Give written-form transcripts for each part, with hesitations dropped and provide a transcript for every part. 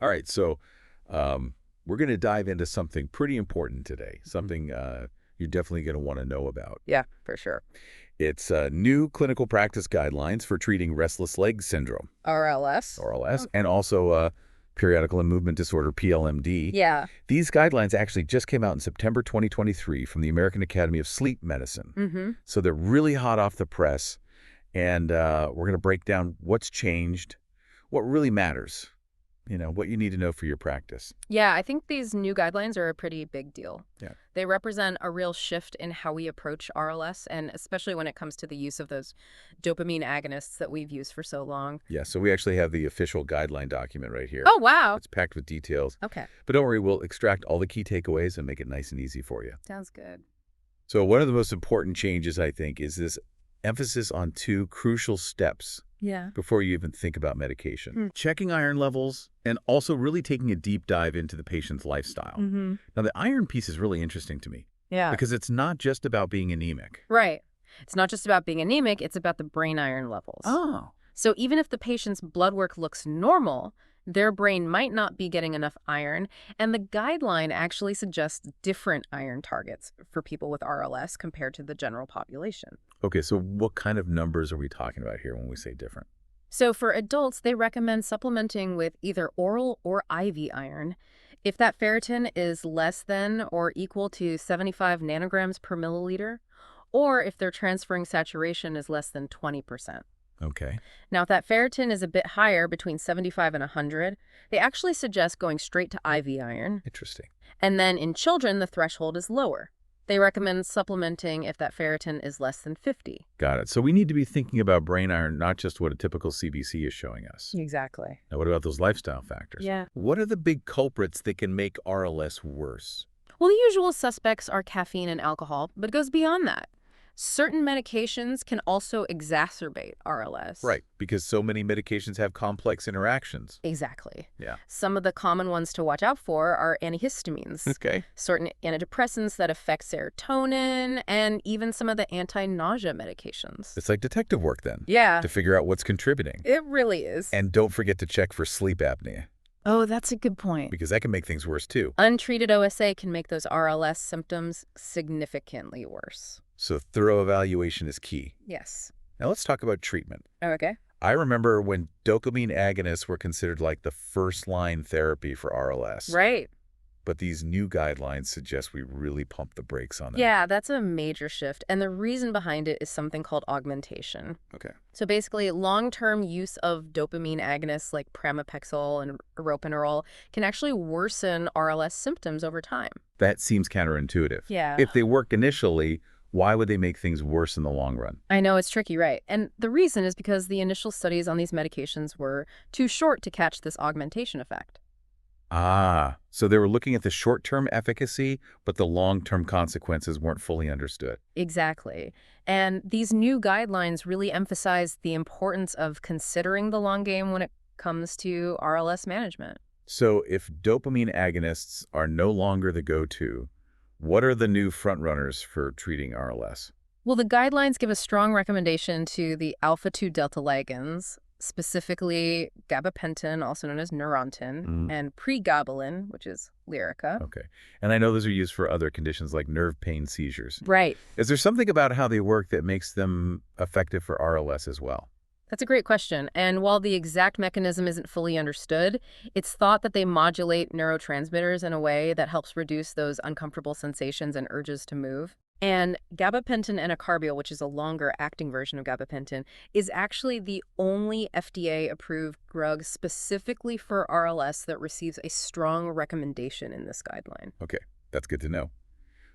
All right, so we're going to dive into something pretty important today, something you're definitely going to want to know about. Yeah, for sure. It's new clinical practice guidelines for treating restless leg syndrome, RLS? RLS, and also periodical and movement disorder, PLMD. Yeah. These guidelines actually just came out in September 2023 from the American Academy of Sleep Medicine. Mm-hmm. So they're really hot off the press, and we're going to break down what's changed, what really matters, what you need to know for your practice. Yeah, I think these new guidelines are a pretty big deal. Yeah. They represent a real shift in how we approach RLS, and especially when it comes to the use of those dopamine agonists that we've used for so long. Yeah, so we actually have the official guideline document right here. Oh, wow. It's packed with details. Okay. But don't worry, we'll extract all the key takeaways and make it nice and easy for you. Sounds good. So one of the most important changes, I think, is this emphasis on two crucial steps Yeah. before you even think about medication. Checking iron levels and also really taking a deep dive into the patient's lifestyle. Mm-hmm. Now, the iron piece is really interesting to me Yeah. because it's not just about being anemic. Right. It's not just about being anemic, it's about the brain iron levels. Oh. So even if the patient's blood work looks normal, their brain might not be getting enough iron, and the guideline actually suggests different iron targets for people with RLS compared to the general population. Okay, so what kind of numbers are we talking about here when we say different? So for adults, they recommend supplementing with either oral or IV iron if that ferritin is less than or equal to 75 nanograms per milliliter, or if their transferring saturation is less than 20%. Okay. Now, if that ferritin is a bit higher, between 75 and 100, they actually suggest going straight to IV iron. Interesting. And then in children, the threshold is lower. They recommend supplementing if that ferritin is less than 50. Got it. So we need to be thinking about brain iron, not just what a typical CBC is showing us. Exactly. Now, what about those lifestyle factors? Yeah. What are the big culprits that can make RLS worse? Well, the usual suspects are caffeine and alcohol, but it goes beyond that. Certain medications can also exacerbate RLS. Right, because so many medications have complex interactions. Exactly. Yeah. Some of the common ones to watch out for are antihistamines, Okay. certain antidepressants that affect serotonin, and even some of the anti-nausea medications. It's like detective work then. Yeah, To figure out what's contributing. it really is. And don't forget to check for sleep apnea, Oh, that's a good point. because that can make things worse too. Untreated OSA can make those RLS symptoms significantly worse. So thorough evaluation is key. Yes. Now let's talk about treatment. Okay. I remember when dopamine agonists were considered like the first-line therapy for RLS. Right. But these new guidelines suggest we really pump the brakes on them. Yeah, that's a major shift. And the reason behind it is something called augmentation. Okay. So basically, long-term use of dopamine agonists like pramipexole and eropanerol can actually worsen RLS symptoms over time. That seems counterintuitive. Yeah. If they work initially, why would they make things worse in the long run? I know it's tricky, right? And the reason is because the initial studies on these medications were too short to catch this augmentation effect. Ah, so they were looking at the short-term efficacy, but the long-term consequences weren't fully understood. Exactly. And these new guidelines really emphasize the importance of considering the long game when it comes to RLS management. So if dopamine agonists are no longer the go-to, what are the new frontrunners for treating RLS? Well, the guidelines give a strong recommendation to the alpha-2 delta ligands, specifically gabapentin, also known as Neurontin, and pregabalin, which is Lyrica. Okay. And I know those are used for other conditions like nerve pain seizures. Right. Is there something about how they work that makes them effective for RLS as well? That's a great question. And while the exact mechanism isn't fully understood, it's thought that they modulate neurotransmitters in a way that helps reduce those uncomfortable sensations and urges to move. And gabapentin anacarbial, which is a longer-acting version of gabapentin, is actually the only FDA-approved drug specifically for RLS that receives a strong recommendation in this guideline. Okay, that's good to know.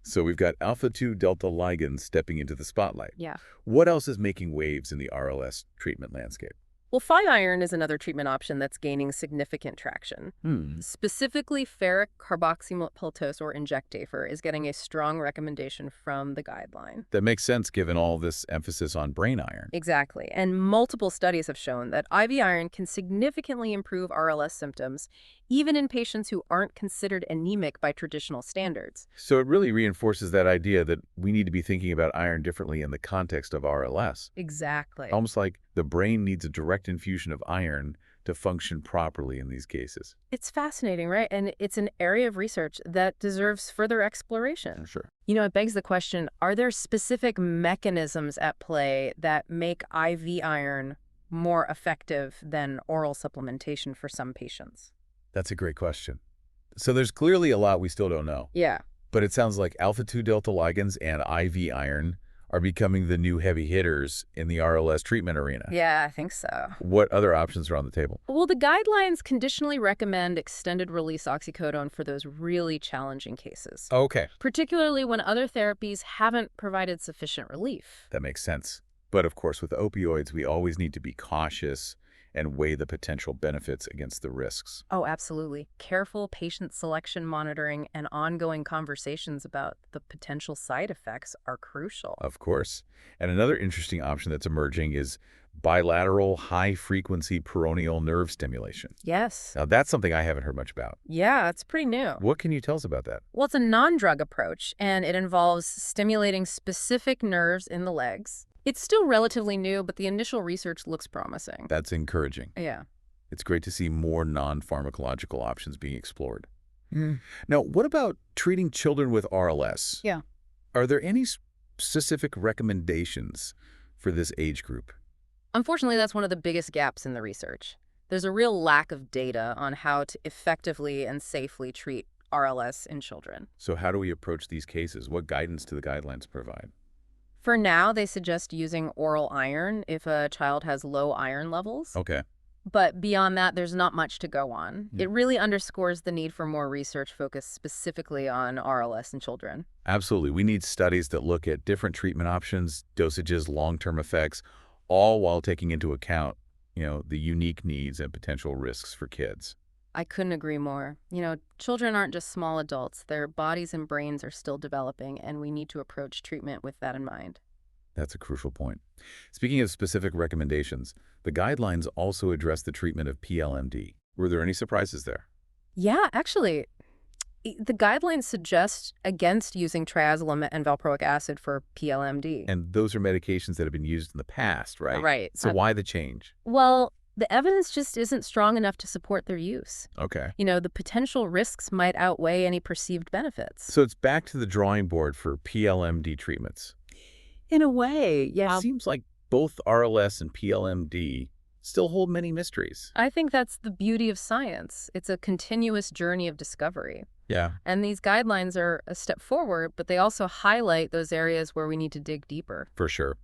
So we've got alpha-2 delta ligands stepping into the spotlight. Yeah. What else is making waves in the RLS treatment landscape? Well, iron is another treatment option that's gaining significant traction. Specifically, ferric carboxymaltose, or Injectafer, is getting a strong recommendation from the guideline. That makes sense given all this emphasis on brain iron. Exactly. And multiple studies have shown that IV iron can significantly improve RLS symptoms, even in patients who aren't considered anemic by traditional standards. So it really reinforces that idea that we need to be thinking about iron differently in the context of RLS. Exactly. Almost like the brain needs a direct infusion of iron to function properly in these cases. It's fascinating, right? And it's an area of research that deserves further exploration. Sure. It begs the question, are there specific mechanisms at play that make IV iron more effective than oral supplementation for some patients? That's a great question. So there's clearly a lot we still don't know, Yeah. but it sounds like alpha-2 delta ligands and IV iron are becoming the new heavy hitters in the RLS treatment arena. Yeah, I think so. What other options are on the table? Well, the guidelines conditionally recommend extended release oxycodone for those really challenging cases, Okay. particularly when other therapies haven't provided sufficient relief. That makes sense. But of course, with opioids, we always need to be cautious and weigh the potential benefits against the risks. Oh, absolutely. Careful patient selection monitoring and ongoing conversations about the potential side effects are crucial. Of course. And another interesting option that's emerging is bilateral high-frequency peroneal nerve stimulation. Yes. Now, that's something I haven't heard much about. Yeah, it's pretty new. What can you tell us about that? Well, it's a non-drug approach, and it involves stimulating specific nerves in the legs. It's still relatively new, but the initial research looks promising. That's encouraging. Yeah. It's great to see more non-pharmacological options being explored. Mm. Now, what about treating children with RLS? Yeah. Are there any specific recommendations for this age group? Unfortunately, that's one of the biggest gaps in the research. There's a real lack of data on how to effectively and safely treat RLS in children. So how do we approach these cases? What guidance do the guidelines provide? For now, they suggest using oral iron if a child has low iron levels. Okay. But beyond that, there's not much to go on. Yeah. It really underscores the need for more research focused specifically on RLS in children. Absolutely. We need studies that look at different treatment options, dosages, long-term effects, all while taking into account, the unique needs and potential risks for kids. I couldn't agree more. Children aren't just small adults. Their bodies and brains are still developing, and we need to approach treatment with that in mind. That's a crucial point. Speaking of specific recommendations, the guidelines also address the treatment of PLMD. Were there any surprises there? Yeah, actually, the guidelines suggest against using triazolam and valproic acid for PLMD. And those are medications that have been used in the past, right? Right. So why the change? Well, the evidence just isn't strong enough to support their use. Okay. The potential risks might outweigh any perceived benefits. So it's back to the drawing board for PLMD treatments. In a way, yeah. It seems like both RLS and PLMD still hold many mysteries. I think that's the beauty of science. It's a continuous journey of discovery. Yeah. And these guidelines are a step forward, but they also highlight those areas where we need to dig deeper. For sure.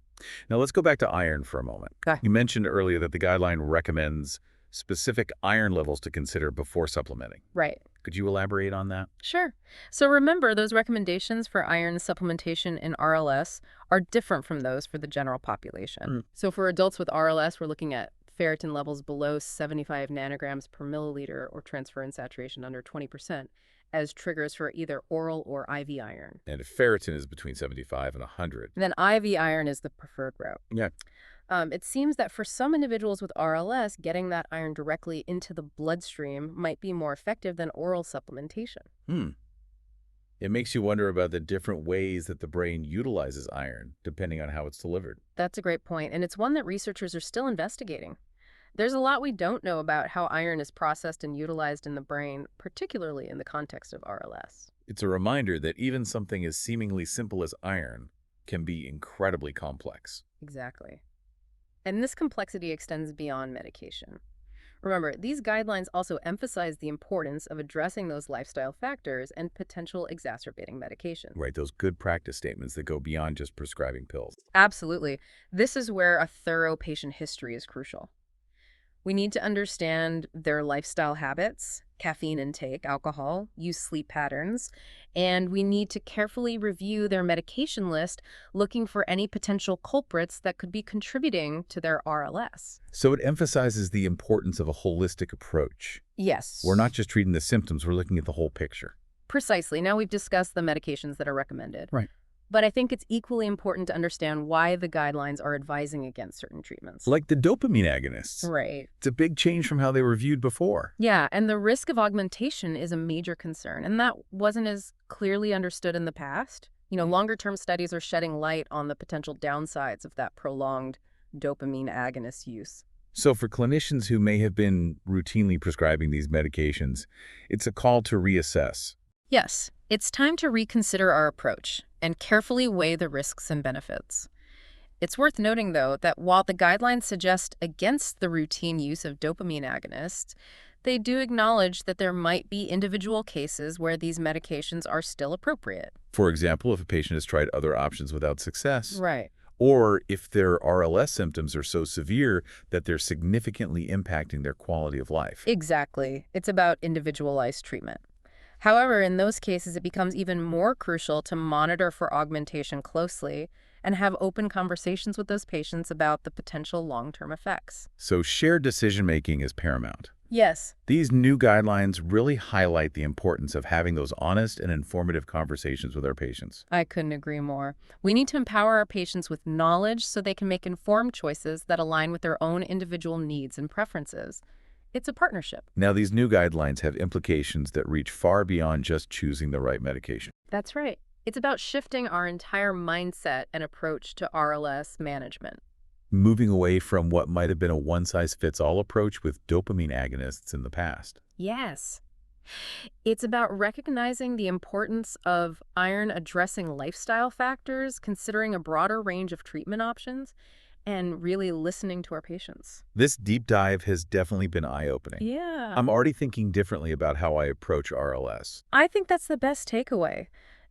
Now let's go back to iron for a moment. Okay. You mentioned earlier that the guideline recommends specific iron levels to consider before supplementing. Right. Could you elaborate on that? Sure. So remember, those recommendations for iron supplementation in RLS are different from those for the general population. So for adults with RLS, we're looking at ferritin levels below 75 nanograms per milliliter or transferrin saturation under 20% as triggers for either oral or IV iron. And if ferritin is between 75 and 100. And then IV iron is the preferred route. Yeah. It seems that for some individuals with RLS, getting that iron directly into the bloodstream might be more effective than oral supplementation. It makes you wonder about the different ways that the brain utilizes iron, depending on how it's delivered. That's a great point, and it's one that researchers are still investigating. There's a lot we don't know about how iron is processed and utilized in the brain, particularly in the context of RLS. It's a reminder that even something as seemingly simple as iron can be incredibly complex. Exactly. And this complexity extends beyond medication. Remember, these guidelines also emphasize the importance of addressing those lifestyle factors and potential exacerbating medications. Right, those good practice statements that go beyond just prescribing pills. Absolutely. This is where a thorough patient history is crucial. We need to understand their lifestyle habits, caffeine intake, alcohol, use sleep patterns, and we need to carefully review their medication list, looking for any potential culprits that could be contributing to their RLS. So it emphasizes the importance of a holistic approach. Yes. We're not just treating the symptoms, we're looking at the whole picture. Precisely. Now we've discussed the medications that are recommended. Right. But I think it's equally important to understand why the guidelines are advising against certain treatments. Like the dopamine agonists. Right. It's a big change from how they were viewed before. Yeah, and the risk of augmentation is a major concern, and that wasn't as clearly understood in the past. Longer-term studies are shedding light on the potential downsides of that prolonged dopamine agonist use. So for clinicians who may have been routinely prescribing these medications, it's a call to reassess. Yes, it's time to reconsider our approach and carefully weigh the risks and benefits. It's worth noting, though, that while the guidelines suggest against the routine use of dopamine agonists, they do acknowledge that there might be individual cases where these medications are still appropriate. For example, if a patient has tried other options without success, Right. or if their RLS symptoms are so severe that they're significantly impacting their quality of life. Exactly. It's about individualized treatment. However, in those cases, it becomes even more crucial to monitor for augmentation closely and have open conversations with those patients about the potential long-term effects. So shared decision-making is paramount. Yes. These new guidelines really highlight the importance of having those honest and informative conversations with our patients. I couldn't agree more. We need to empower our patients with knowledge so they can make informed choices that align with their own individual needs and preferences. It's a partnership. Now, these new guidelines have implications that reach far beyond just choosing the right medication. That's right. It's about shifting our entire mindset and approach to RLS management. Moving away from what might have been a one-size-fits-all approach with dopamine agonists in the past. Yes. It's about recognizing the importance of iron addressing lifestyle factors, considering a broader range of treatment options, and really listening to our patients. This deep dive has definitely been eye-opening. Yeah. I'm already thinking differently about how I approach RLS. I think that's the best takeaway.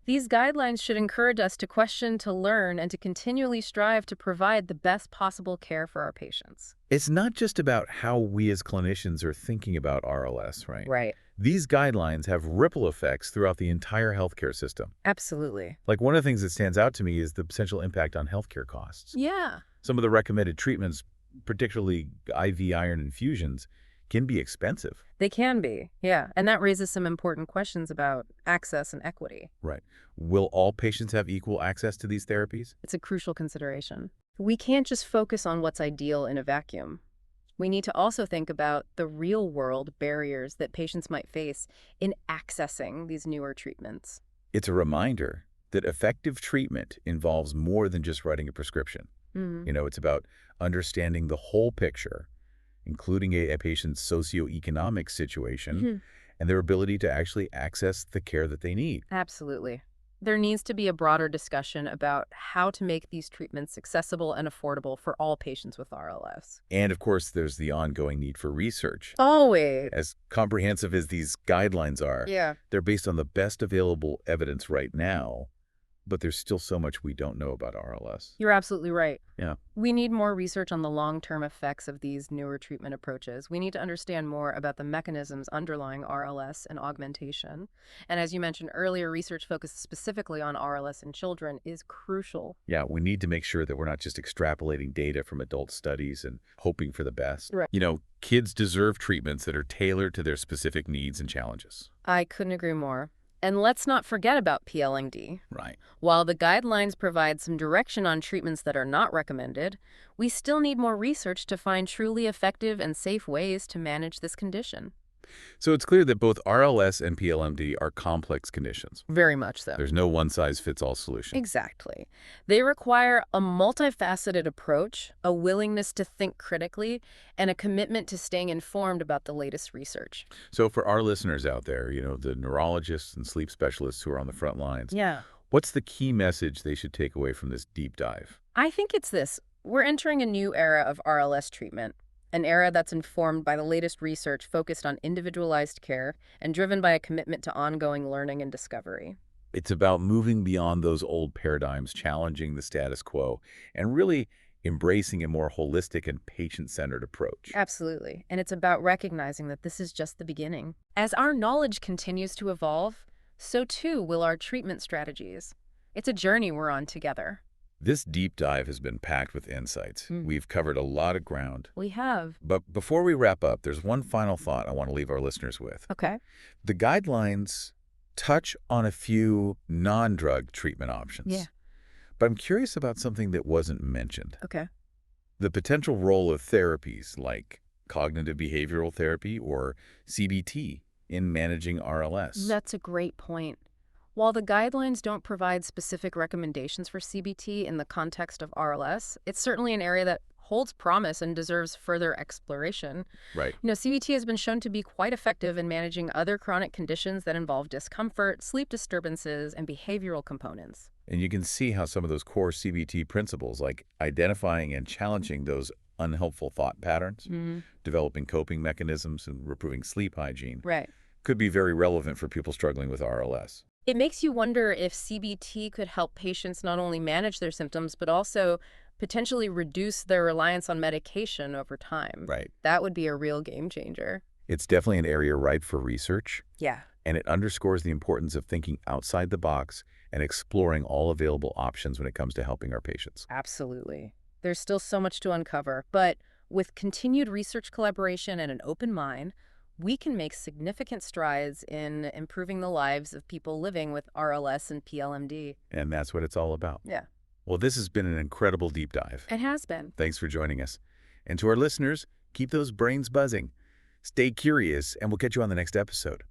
These guidelines should encourage us to question, to learn, and to continually strive to provide the best possible care for our patients. It's not just about how we as clinicians are thinking about RLS, right? Right. These guidelines have ripple effects throughout the entire healthcare system. Absolutely. Like one of the things that stands out to me is the potential impact on healthcare costs. Yeah. Some of the recommended treatments, particularly IV iron infusions, can be expensive. They can be, yeah. And that raises some important questions about access and equity. Right. Will all patients have equal access to these therapies? It's a crucial consideration. We can't just focus on what's ideal in a vacuum. We need to also think about the real-world barriers that patients might face in accessing these newer treatments. It's a reminder that effective treatment involves more than just writing a prescription. Mhm. It's about understanding the whole picture, including a patient's socioeconomic situation Mhm. and their ability to actually access the care that they need. Absolutely. There needs to be a broader discussion about how to make these treatments accessible and affordable for all patients with RLS. And of course, there's the ongoing need for research. Always. As comprehensive as these guidelines are, Yeah. they're based on the best available evidence right now, but there's still so much we don't know about RLS. You're absolutely right. Yeah. We need more research on the long-term effects of these newer treatment approaches. We need to understand more about the mechanisms underlying RLS and augmentation. And as you mentioned earlier, research focused specifically on RLS in children is crucial. Yeah, we need to make sure that we're not just extrapolating data from adult studies and hoping for the best. Right. Kids deserve treatments that are tailored to their specific needs and challenges. I couldn't agree more. And let's not forget about PLMD. Right. While the guidelines provide some direction on treatments that are not recommended, we still need more research to find truly effective and safe ways to manage this condition. So it's clear that both RLS and PLMD are complex conditions. Very much so. There's no one-size-fits-all solution. Exactly. They require a multifaceted approach, a willingness to think critically, and a commitment to staying informed about the latest research. So for our listeners out there, the neurologists and sleep specialists who are on the front lines, Yeah. what's the key message they should take away from this deep dive? I think it's this. We're entering a new era of RLS treatment, an era that's informed by the latest research focused on individualized care and driven by a commitment to ongoing learning and discovery. It's about moving beyond those old paradigms, challenging the status quo, and really embracing a more holistic and patient-centered approach. Absolutely. And it's about recognizing that this is just the beginning. As our knowledge continues to evolve, so too will our treatment strategies. It's a journey we're on together. This deep dive has been packed with insights. We've covered a lot of ground. We have. But before we wrap up, there's one final thought I want to leave our listeners with. Okay. The guidelines touch on a few non-drug treatment options. Yeah. But I'm curious about something that wasn't mentioned. Okay. The potential role of therapies like cognitive behavioral therapy or CBT in managing RLS. That's a great point. While the guidelines don't provide specific recommendations for CBT in the context of RLS, it's certainly an area that holds promise and deserves further exploration. Right. CBT has been shown to be quite effective in managing other chronic conditions that involve discomfort, sleep disturbances, and behavioral components. And you can see how some of those core CBT principles, like identifying and challenging those unhelpful thought patterns, Mm, developing coping mechanisms, and improving sleep hygiene, right. could be very relevant for people struggling with RLS. It makes you wonder if CBT could help patients not only manage their symptoms, but also potentially reduce their reliance on medication over time. Right. That would be a real game changer. It's definitely an area ripe for research, Yeah. and it underscores the importance of thinking outside the box and exploring all available options when it comes to helping our patients. Absolutely. There's still so much to uncover, but with continued research collaboration and an open mind, we can make significant strides in improving the lives of people living with RLS and PLMD. And that's what it's all about. Yeah, Well, this has been an incredible deep dive. it has been. Thanks for joining us. And to our listeners, keep those brains buzzing. Stay curious, and we'll catch you on the next episode.